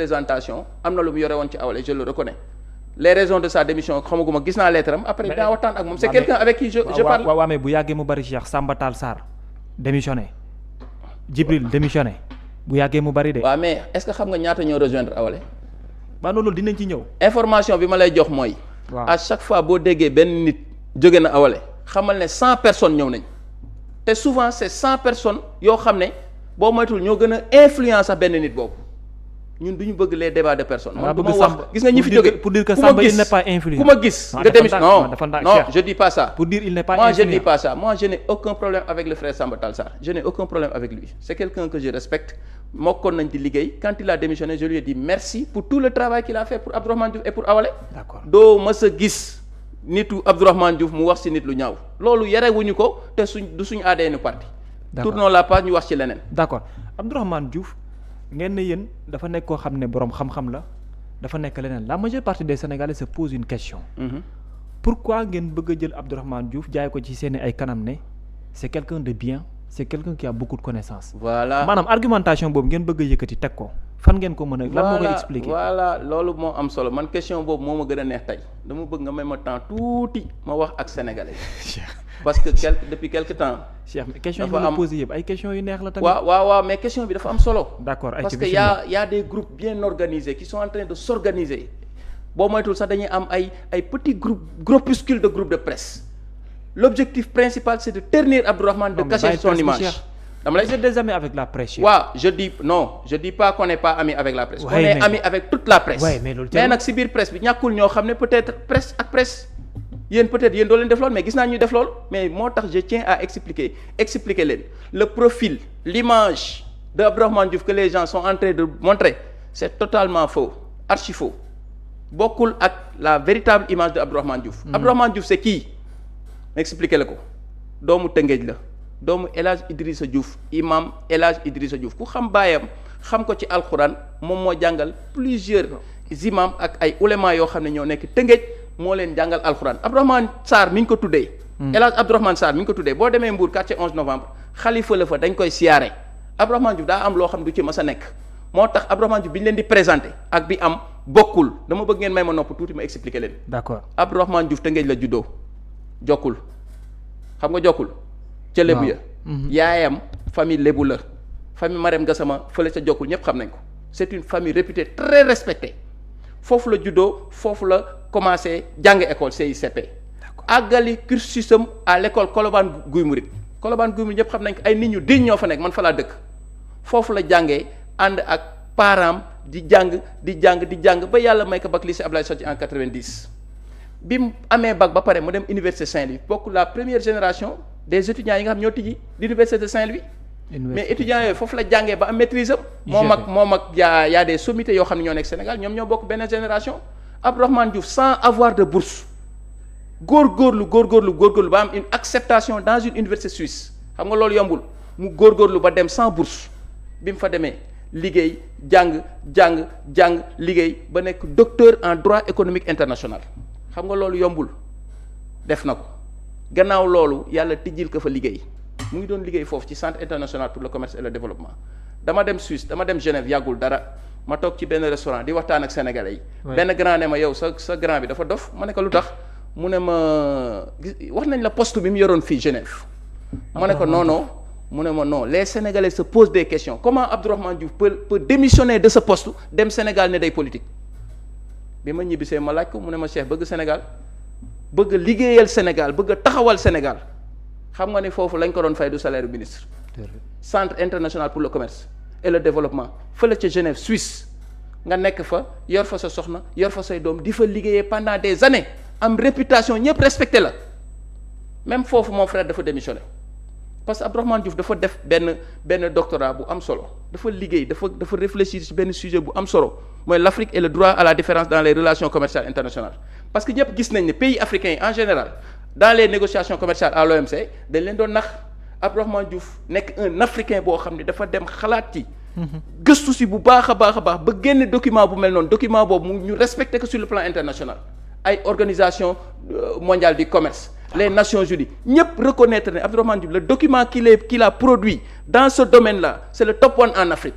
présentation am na lu mu yore woon ci Awalé je le reconnais les raisons de sa démission xamaguma gis naa lettre am après daa waxtaan ak moom c'est quelqu'un avec qui je parle. waaw mais bu yàggee mu bari Cheikh Samba Tall Sarr démissionné Djibril démissionné bu yàggee mu bari de. waaw mais est-ce que xam nga ñaata ñoo rejoindre Awalé. ba loolu dinañ ci ñëw. information bi ma lay jox mooy. waaw à chaque fois boo déggee benn nit jóge na Awalé xamal ne 100 personnes ñëw nañ te souvent c'est 100 personnes yoo xam ne boo moytul ñoo gën a influence sax benn nit boobu ñun du ñu bëgg les débats de personnes. man du ma wax gis nga ñi fi jóge pour dire que Samba il n'est pas influent. ku ma gis nga démission non je dis pas ça. pour dire il n'est pas moi influent. je dis pas ça moi je n'ai aucun problème avec le frère Samba Tall Sarr je n'ai aucun problème avec lui c'est quelqu'un que je respecte mokkoon nañ di liggéey quand il a démissionné je lui ai dit merci pour tout le travail qu'il a fait pour Abdourahmane Diouf et pour Awalé. d'accord doo mës a gis nitu Abdourahmane Diouf mu wax ci nit lu ñaaw loolu yarewuñu ko te du suñu ADN parti. d'accord tournons la page ñu wax ci leneen. d'accord Abdourahmane Diouf ngeen ne yéen dafa nekk koo xam ne boroom xam-xam la dafa nekk leneen la majeure partie des Sénégalais se pose une question. Pourquoi ngeen bëgg a jël Abdourahmane Diouf jaay ko ci seeni ay kanam ne c'est quelqu'un de bien c'est quelqu'un qui a beaucoup de connaissances. voilà maanaam argumentation boobu ngeen bëgg a yëkkati teg ko fan ngeen ko mën a. lan moo koy expliquer voilà loolu moo am solo man question boobu moo ma gën a neex tey dama bëgg nga may ma temps tuuti ma wax ak sénégalais parce que depuis quelque temps. Cheikh question yi ma la posé yëpp ay questions yu neex la tamit. waaw mais question bi dafa am solo. d'accord parce que y a des groupes bien organisés qui sont en train de s'organiser boo moytul sax dañuy am ay petits groupuscules de groupes de presse l'objectif principal c'est de ternir Abdourahmane de cacher son image. dama lay vous êtes des amis avec la presse. waaw je dis pas qu'on n'est pas amis avec la presse. on est amis avec toute la presse. mais nag si biir presse bi ñàkkul ñoo xam ne peut-être presse ak presse. yéen peut-être yéen doo leen def lool mais gis naa ñuy def lool mais moo tax je tiens à expliquer leen le profil l'image de Abdourahmane Diouf que les gens sont en train de montrer c'est totalement faux archi faux bokkul ak la véritable image de Abdourahmane Diouf. Abdourahmane Diouf c'est qui expliquer la ko doomu Tëngéej la doomu El Hadj Idrissa Diouf imam El Hadj Idrissa Diouf ku xam baayam xam ko ci alxuraan moom moo jàngal plusieurs imams ak ay ulema yoo xam ne ñoo nekk Tëngéej moo leen jàngal alxuraan Abdourahmane Sarr mi ñu ko tuddee. El Hadj Abdourahmane Sarr mi ñu ko tuddee boo demee Mbour quartier 11 novembre xalifa la fa dañ koy siyaare Abdourahmane Diouf daa am loo xam du ci mës a nekk moo tax Abdourahmane Diouf bi ñu leen di présenter ak bi am bokkul dama bëgg ngeen may ma nopp tuuti ma expliquer leen. d'accord Abdourahmane Diouf Tëngéej la juddoo jokkul xam nga jokkul. ca lébu ya yaayam famille lébu la famille Marème Gassama fële ca jokkul ñépp xam nañ ko c'est une famille réputée très respectée foofu la juddoo foofu la commencé jàng école CICP àggali cursusam à l'école Colobane Guy Mouride Colobane Guy Mouride ñépp xam nañ ko ay nit ñu diñ ñoo fa nekk man fa laa dëkk foofu la jàngee ànd ak parents di jàng ba yàlla may ko bac lycée Abdoulaye Sadji en 90 bi mu amee bac ba pare mu dem université Saint-Louis bokk la première génération des étudiants yi nga xam ñoo tijji l'université de Saint-Louis mais étudiants yooyu foofu la jàngee ba am maîtrise am moom ak y a des sommités yoo xam ne ñoo nekk Sénégal ñoom ñoo bokk benn génération Abdourahmane Diouf sans avoir de bourse góorgóorlu ba am une acceptation dans une université suisse xam nga loolu yombul mu góorgóorlu ba dem sans bourse bi mu fa demee liggéey jàng liggéey ba nekk docteur en droit économique international xam nga loolu yombul def na ko gannaaw loolu yàlla tijjil ko fa liggéey mu ngi doon liggéey foofu ci centre international pour le commerce et le développement dama dem Suisse dama dem Genève yàggul dara ma toog ci benn restaurant di waxtaan ak sénégalais yi. benn grand ne ma yow sa grand bi dafa dof ma ne ko lu tax mu ne ma wax nañ la poste bi mu yoroon fii Genève. ma ne ko non mu ne ma non les sénégalais se posent des questions comment Abdourahmane Diouf peut démissionner de ce poste dem Sénégal ne day politique bi ma ñibbisee ma laaj ko mu ne ma Cheikh bëgg Sénégal. bëgg a liggéeyal Sénégal bëgg a taxawal Sénégal xam nga ni foofu lañ ko doon fay du salaire du ministre. centre international pour le commerce et le développement fële ca Genève Suisse nga nekk fa yor fa sa soxna yor fa say doom di fa liggéeyee pendant des années am réputation ñëpp respecté la même foofu mon frère dafa démissionné parce que Abdourahmane Diouf dafa def benn doctorat bu am solo dafa liggéey dafa réfléchir ci benn sujet bu am solo mooy l'Afrique et le droit à la différence dans les relations commerciales internationales parce que ñëpp gis nañ ne pays africains yi en général dans les négociations commerciales à l'OMC dañ leen doon nax Abdourahmane Diouf nekk un africain boo xam ne dafa dem xalaat ci gëstu si bu baax a baax ba génne document bu mel noonu document boobu mu ñu respecté que sur le plan international ay organisation mondiale du commerce les Nations Unies ñëpp reconnaître ne Abdourahmane Diouf le document qu'il a produit dans ce domaine-là c'est le top one en Afrique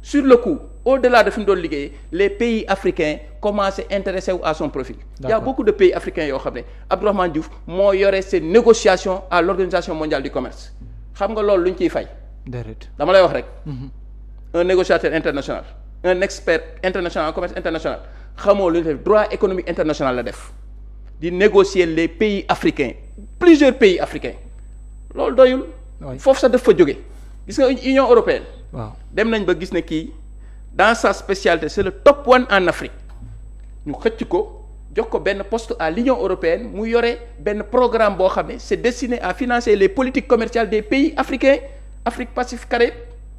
sur le coup au-delà de fi mu doon liggéeyee les pays africains commencé intéressé wu à son profil. Il y a beaucoup de pays africains yoo xam ne Abdourahmane Diouf moo yore ces négociations à l'Organisation mondiale du commerce xam nga loolu lu ñu ciy fay. dama lay wax rek. Un négociateur international un expert international en commerce international xamoo lu ñu def droit économique international la def di négocier les pays africains plusieurs pays africains loolu doyul. foofu sax daf fa jóge gis nga Union européenne. waaw dem nañ ba gis ne kii dans sa spécialité c'est le top one en Afrique ñu xëcc ko jox ko benn poste à l'Union européenne mu yore benn programme boo xam ne c'est destiné à financer les politiques commerciales des pays africains Afrique Pacifique Caraïbes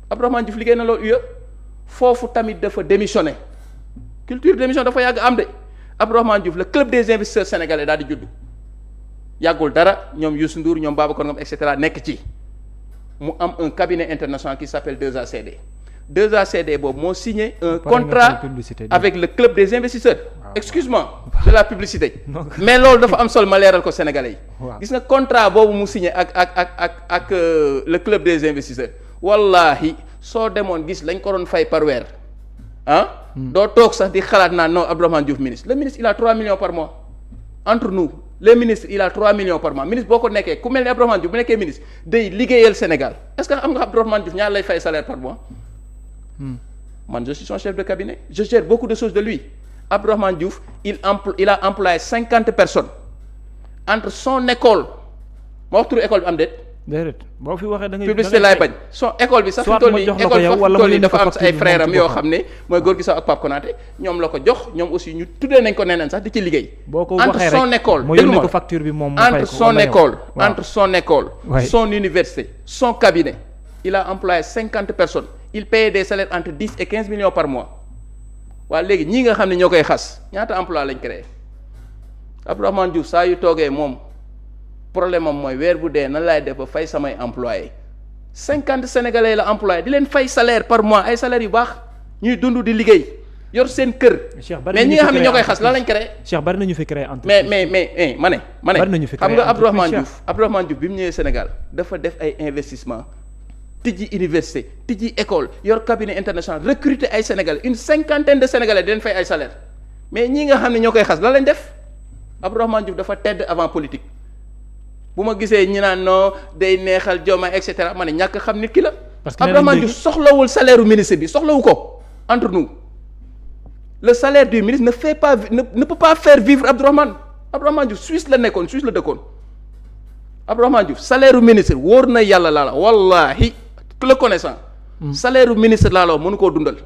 Abdourahmane Diouf liggéey na loolu UE foofu tamit dafa démissionné culture démission dafa yàgg am de Abdourahmane Diouf le club des investisseurs sénégalais daal di juddu yàggul dara ñoom Youssou Ndour ñoom Babacar Ngom et cetera nekk ci mu am un cabinet international qui s'appelle 2ACD 2ACD boobu moo signé un contrat avec le club des investisseurs excuse-moi de la publicité mais loolu dafa am sol ma leeral ko sénégalais yi gis nga contrat boobu mu signé ak le club des investisseurs wallahi soo demoon gis lañ ko doon fay par weer doo toog sax di xalaat naan non Abdourahmane Diouf ministre le ministre il a 3 millions par mois entre nous le ministre il a 3 millions par mois ministre boo ko nekkee ku mel ni Abdourahmane Diouf bu nekkee ministre day liggéeyal Sénégal est-ce que am nga Abdourahmane Diouf ñaar lay fay salaire par mois man je suis son chef de cabinet je gère beaucoup de choses de lui Abdourahmane Diouf il a employé 50 personnes entre son école ma wax turu école bi am déet boo fi waxee da ngay publicité laay bañ son école bi sax fi mu toll nii école fa toll nii dafa am ay frères am yoo xam ne mooy góor gi sax ak Pape Konaté ñoom la ko jox ñoom aussi ñu tuddee nañ ko neneen sax di ci liggéey entre son école déglu ma facture bi moom entre son école son université son cabinet il a employé 50 personnes il payait des salaires entre 10 et 15 millions par mois waaye léegi ñii nga xam ne ñoo koy xas ñaata emploi lañ créé Abdourahmane Diouf saa yu toogee moom problème am mooy weer bu dee nan laay def ba fay samay employés 50 sénégalais la employé di leen fay salaire par mois ay salaires yu baax ñuy dund di liggéey yor seen kër. mais ñi nga xam ne ñoo koy xas lan lañ créé. Cheikh bari nañu fi créé entreprise. mais ma ne. xam nga Abdourahmane Diouf bi mu ñëwee Sénégal dafa def ay investissement tijji université tijji école yor cabinet international recruter ay sénégalais une 50aine de sénégalais di leen fay ay salaire mais ñi nga xam ne ñoo koy xas lan lañ def Abdourahmane Diouf dafa tedd avant politique. bu ma gisee ñi naan non day neexal Diomaye et cetera ma ne ñàkk xam nit ki la. parce que Abdourahmane Diouf soxlawul salaire u ministre bi soxlawu ko entre nous le salaire du ministre ne peut pas faire vivre Abdourahmane Diouf Suisse la nekkoon Suisse la dëkkoon Abdourahmane Diouf salaire u ministre wóor na yàlla laa la wallahi le connaissant salaire u ministre laa la mënu koo dundal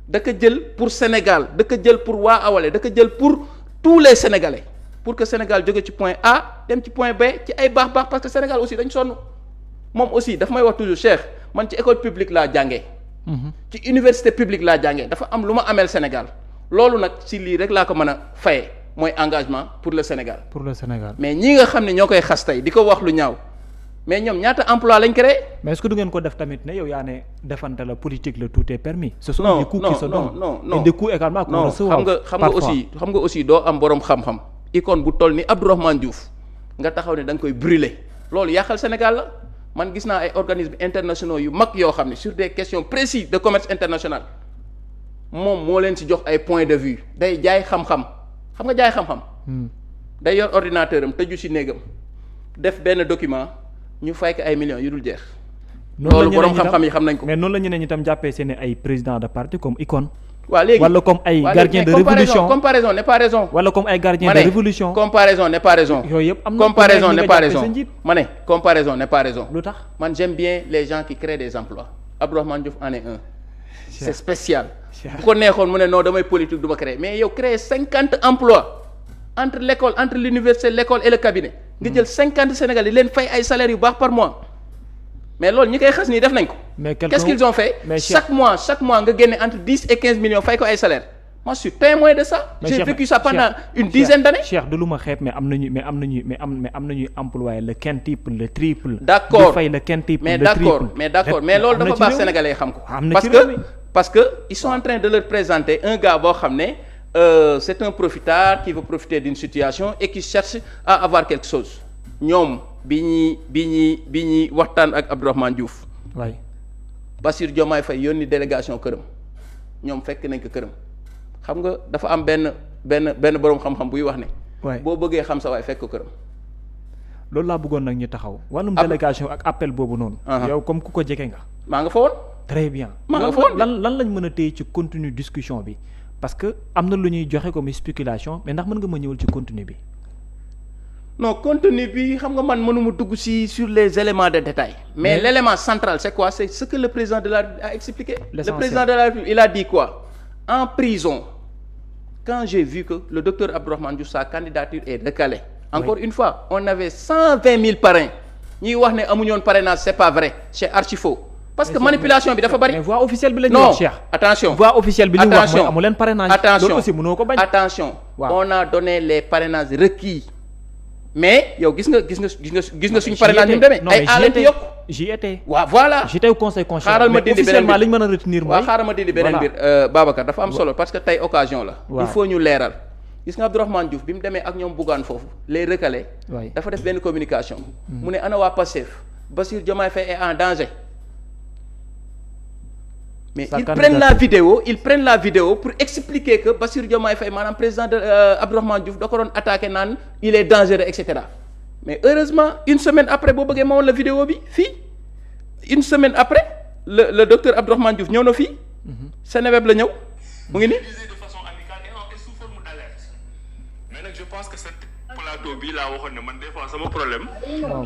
da ko jël pour Sénégal da ko jël pour waa Awalé da ko jël pour tous les Sénégalais. pour que Sénégal jóge ci point A dem ci point B ci ay baax parce que Sénégal aussi dañ sonn moom aussi daf may wax toujours Cheikh man ci école publique laa jàngee. ci université publique laa jàngee dafa am lu ma ameel Sénégal loolu nag ci lii rek laa ko mën a faye mooy engagement pour le Sénégal. mais ñi nga xam ne ñoo koy xas tey di ko wax lu ñaaw mais ñoom ñaata emploi lañ créé. mais est-ce que du ngeen ko def tamit ne yow yaa ne defante la politique la tout est permis. ce sont des coups qui se donnent et des coups également qu'on reçoit xam nga aussi doo am boroom xam-xam. icône bu toll ni Abdourahmane Diouf nga taxaw ne da nga koy brûler loolu yàqal Sénégal la man gis naa ay organismes internationaux yu mag yoo xam ne sur des questions précises de commerce international moom moo leen ci jox ay points de vue day jaay xam-xam nga jaay xam-xam. day yor ordinateur am tëju ci néegam def benn document ñu fay ko ay millions yu dul jeex. loolu borom xam-xam yi xam nañ ko. mais noonu la ñeneen ñi tam jàppee seen ay président de parti comme icône. waaw léegi wala comme ay gardien de révolution comparaison n'est pas raison. wala comme ay gardien de révolution comparaison n'est pas raison. yooyu yëpp am na comparaison n'est pas raison ma ne comparaison n'est pas raison. lu tax man j'aime bien les gens qui créent des emplois Abdourahmane Diouf en est un. c'est spécial. bu ko neexoon mu ne non damay politique du ma créer mais yow créer 50 emplois entre l'école entre l'université l'école et le cabinet. nga jël 50 Sénégalais leen fay ay salaires yu baax par mois. mais loolu ñi koy xas nii def nañ ko. mais qu'est-ce qu'ils ont fait. chaque mois nga génne entre 10 et 15 millions fay ko ay salaires. moi je suis témoin de ça. j'ai vécu ça pendant une dizaine d'années. Cheikh du lu ma xeeb mais am nañu employé le quintuple le triple. d'accord du fay le quintuple le triple. mais d'accord mais loolu dafa baax sénégalais xam ko. parce que ils sont en train de leur présenter un gars boo xam ne c'est un profitard qui veut profiter d'une situation et qui cherche à avoir quelque chose ñoom. bi ñuy waxtaan ak Abdourahmane Diouf. waay Bassirou Diomaye Faye yónni délégation këram ñoom fekk nañ ko këram xam nga dafa am benn boroom xam-xam buy wax ne. boo bëggee xam sa waay fekk ko këram. loolu laa bëggoon nag ñu taxaw. wàllum délégation ak appel boobu noonu. yow comme ku ko jege nga. maa nga fa woon. très bien. maa nga fa woon lan lañ mën a téye ci contenu discussion bi parce que am na lu ñuy joxe comme spéculation mais ndax mën nga ma ñëwal ci contenu bi. non contenu bi xam nga man mënuma dugg sur les éléments de détail mais l'élément central c'est quoi? C'est ce que le président de la République a expliqué. Le président de la République il a dit quoi? En prison quand j'ai vu que le docteur Abdourahmane Diouf sa candidature est recalée encore une fois on avait 120 000 parrains ñuy wax ne amuñu woon parrainage c'est pas vrai c'est archi faux parce que manipulation bi dafa bari. mais voix officielle bi la ñu wax Cheikh. attention voix officielle bi li mu wax mooy amu leen parrainage. loolu aussi mënoo ko bañ. attention on a donné les parrainages requis mais yow gis nga suñu parrainage ni mu demee. ay aalen ci yokk j'y étais. waaw voilà j'étais au conseil constitutionnel. xaaral ma dindi beneen officiellement li ñu mën a retenir mooy. waaw xaaral ma dindi beneen mbir Babacar dafa am solo parce que tey occasion la. il faut ñu leeral. gis nga Abdourahmane Diouf bi mu demee ak ñoom Bougane foofu les recalés. dafa def benn communication. mu ne ana waa Pastef Bassirou Diomaye Faye est en danger. mais ils prennent la vidéo pour expliquer que Bassirou Diomaye Faye maanaam président de Abdourahmane Diouf da ko doon attaqué naan il est dangereux et cetera mais heureusement une semaine après boo bëggee ma woon la vidéo bi fii une semaine après le docteur Abdourahmane Diouf ñëw na fii. Seneweb la ñëw mu ngi nii. mais nag je pense que cette plateau bi laa waxoon ne man des fois sama problème.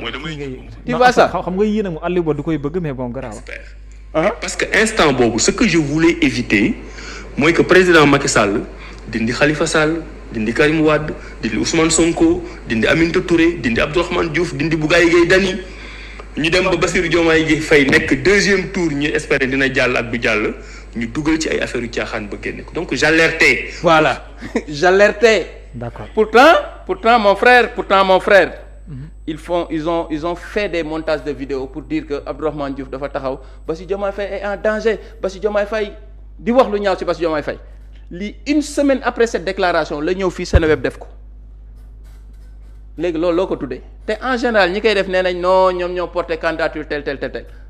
mooy damay. tu vois ça xam nga yéen a mu àll ba du koy bëgg mais bon grave. parce que instant boobu ce que je voulais éviter mooy que président Macky Sall dindi Khalifa Sall dindi Karim Wade dindi Ousmane Sonko dindi Aminata Touré dindi Abdourahmane Diouf dindi Bougane Gueye Dany ñu dem ba Bassirou Diomaye Faye nekk deuxième tour ñu espérer dina jàll ak bu jàll ñu dugal ci ay affaires yu caaxaan ba génne ko donc j'alertais. voilà j'alertais. D'accord. Pourtant mon frère. Ils ont fait des montages de vidéos pour dire que Abdourahmane Diouf dafa taxaw Bassirou Diomaye Faye est en danger Bassirou Diomaye Faye di wax lu ñaaw ci Bassirou Diomaye Faye lii une semaine après cette déclaration la ñëw fii Seneweb def ko léegi loolu loo ko tuddee te en général ñi koy def nee nañ non ñoom ñoo porté candidature tel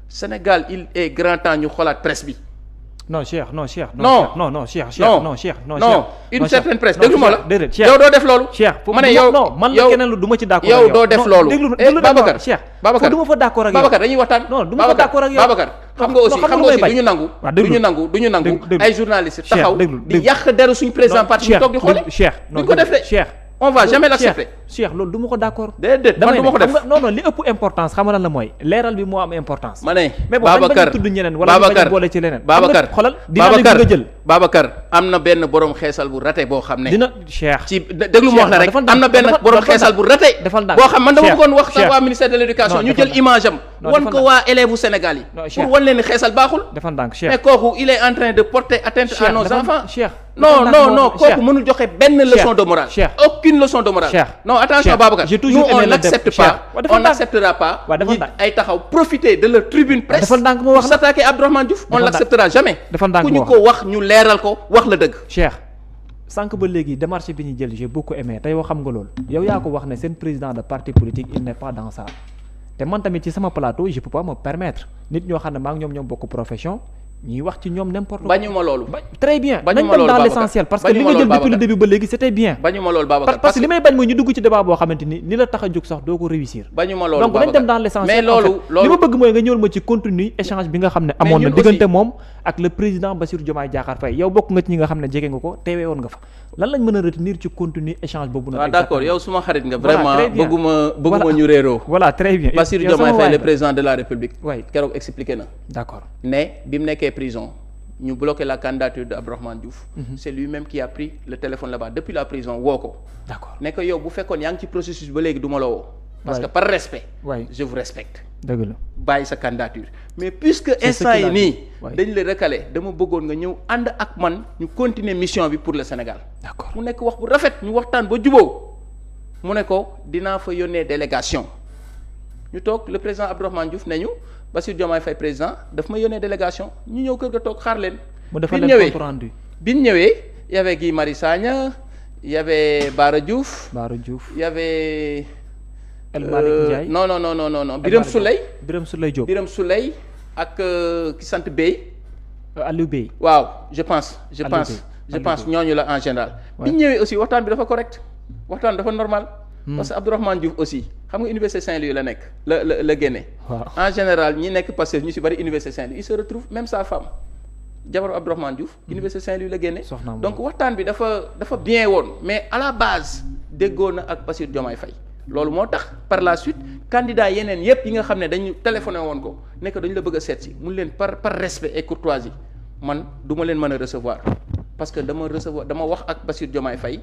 Sénégal il est grand temps ñu xoolaat presse bi. non Cheikh non une certaine presse déglu ma la yow doo def loolu. Cheikh ma ne yow man la keneen lu du ma ci d'accord yow doo def loolu. déglu Babacar Cheikh Babacar du ma fa d'accord ak yow Babacar dañuy waxtaan. non du ma fa d'accord ak yow Babacar xam nga aussi du ñu nangu ay journalistes taxaw di yàq deru suñu président parti ñu toog di xoole duñ ko def de Cheikh on va jamais l'accepter. Cheikh loolu du ma ko d'accord. déedéet man du ma ko def non li ëpp importance xam nga lan la mooy leeral bi moo am importance. ma ne mais bon dañ bañ tudd ñeneen wala ñu bañ boole ci leneen. Babacar xoolal dynamique nga jël. Babacar am na benn borom xeesal bu raté boo xam ne. dina Cheikh ci déglu ma wax la rek am na benn borom xeesal bu raté. defal ndànk boo xam man dama bëggoon wax sax waa ministère de l'éducation ñu jël image am. wan ko waa élèves u Sénégal yi. pour wan leen ni xeesal baaxul. defal ndànk Cheikh mais kooku il est en train de porter atteinte à nos enfants. Cheikh non kooku mënul joxe benn leçon de morale. aucune leçon de morale. non attention Babacar nous on n'accepte pas on n'acceptera pas ñi ay taxaw profiter de leur tribune presse pour s'attaquer Abdourahmane Diouf on l'acceptera jamais ku ñu ko wax ñu leeral ko wax la dëgg. Cheikh sànq ba léegi démarche bi ñu jël j'ai beaucoup aimé te yow xam nga loolu yow yaa ko wax ne seen président de parti politique il n'est pas dans ça te man tamit ci sama plateau je peux pas me permettre nit ñoo xam ne maa ngi ñoom bokk profession ñuy wax ci ñoom n'importe quoi. bañuma loolu. très bien bañuma loolu nañ dem dans l'essentiel parce que li nga jël depuis le début ba léegi c'était bien. bañuma loolu Babacar parce que li may bañ mooy ñu dugg ci débat boo xamante ni li la tax a jóg sax doo ko réussir. bañuma loolu donc nañ dem dans l'essentiel. mais loolu li ma bëgg mooy nga ñëwal ma ci contenu échange bi nga xam ne amoon na diggante moom ak le président Bassirou Diomaye Diakhar Faye yow bokk nga ci ñi nga xam ne jege nga ko teewee woon nga fa lan lañ mën a retenir ci contenu échange boobu nag. waaw d'accord yow suma xarit nga vraiment bëgguma ñu réeroo. voilà très bien Bassirou Diomaye Faye le président de la République. waay keroog expliqué na. d'accord ne bi mu nekkee prison ñu bloqué la candidature de Abdourahmane Diouf. C'est lui-même qui a pris le téléphone là-bas depuis la prison woo ko. d'accord ne ko yow bu fekkoon yaa ngi ci processus ba léegi du ma la woo. parce que par respect. je vous respecte. dëgg la bàyyi sa candidature. mais puisque instant yi nii. dañ la recalé dama bëggoon nga ñëw ànd ak man ñu continuer mission bi pour le Sénégal. d'accord mu nekk wax bu rafet ñu waxtaan ba juboo mu ne ko dinaa fa yónnee délégation ñu toog le président Abdourahmane Diouf ne ñu. Bassirou Diomaye Faye président daf ma yónnee délégation ñu ñëw kër ga toog xaar leen. mu defal leen compte rendu bi ñu ñëwee y avait Guy Marius Sagna y avait Bara Diouf. y avait. El Malick Ndiaye non Birame Souleye Birame Souleye Diop Birame Souleye ak ki sant Bey Aliou Bey. waaw je pense ñooñu la en général. bi ñu ñëwee aussi waxtaan bi dafa correct waxtaan dafa normal. parce que Abdourahmane Diouf aussi xam nga université Saint-Louis la nekk la génne. waaw en général ñi nekk Pastef ñu si bari université Saint-Louis il se retrouve même sa femme jabaru Abdourahmane Diouf université Saint-Louis la génne. donc waxtaan bi dafa bien woon mais à la base déggoo na ak Bassirou Diomaye Faye loolu moo tax par la suite candidat yeneen yépp yi nga xam ne dañu téléphoné woon ko nekk dañu la bëgg a seet si mun leen par respect et courtoisie man du ma leen mën a recevoir parce que dama wax ak Bassirou Diomaye Faye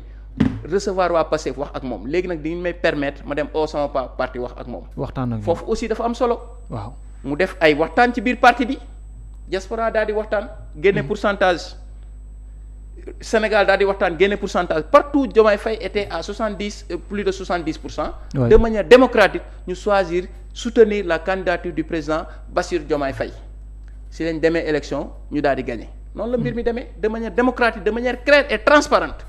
recevoir waa Pastef wax ak moom léegi nag dañu may permettre ma dem sama parti wax ak moom. waxtaan ak foofu aussi dafa am solo. waaw mu def ay waxtaan ci biir parti bi diaspora daal di waxtaan. génne pourcentage. Sénégal daal di waxtaan génne pourcentage partout Diomaye Faye était à plus de 70%. Ouais. De manière démocratique ñu choisir soutenir la candidature du président Bassirou Diomaye Faye si lañ demee élection ñu daal di gagné noonu la mbir mi demee de manière démocratique de manière claire et transparente.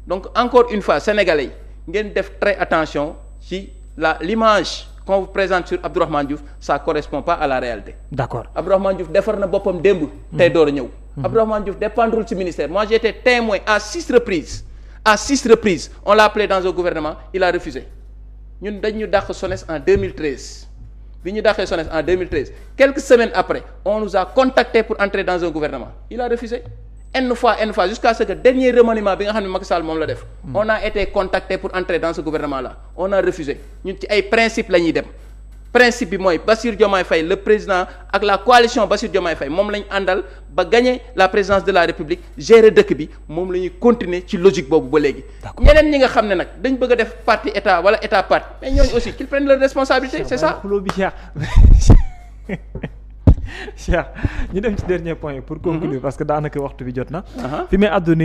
Donc encore une fois sénégalais yi ngeen def très attention ci l'image qu'on vous présente sur Abdourahmane Diouf ça correspond pas à la réalité. D'accord. Abdourahmane Diouf defar na boppam démb. tey door a ñëw. Abdourahmane Diouf dépendrul ci ministère moi j'ai été témoin à 6 reprises on l'a appelé dans un gouvernement il a refusé ñun dañ ñu dàq SONES en 2013 bi ñu dàqee SONES en 2013 quelques semaines après on nous a contacté pour entrer dans un gouvernement il a refusé n fois jusqu'à ce que dernier remaniement bi nga xam ne Macky Sall moom la def. On a été contacté pour entrer dans ce gouvernement là on a refusé ñun ci ay principe la ñuy dem. principe bi mooy Bassirou Diomaye Faye le président ak la coalition Bassirou Diomaye Faye moom la ñu àndal ba gagner la présidence de la République gérer dëkk bi moom la ñuy continuer ci logique boobu ba léegi. ñeneen ñi nga xam ne nag dañ bëgg a def parti état wala état parti mais ñooñu aussi qu'ils prennent leurs responsabilités c'est ça. Cheikh ñu dem ci dernier point pour conclure parce que daanaka waxtu bi jot na. fi may àdduna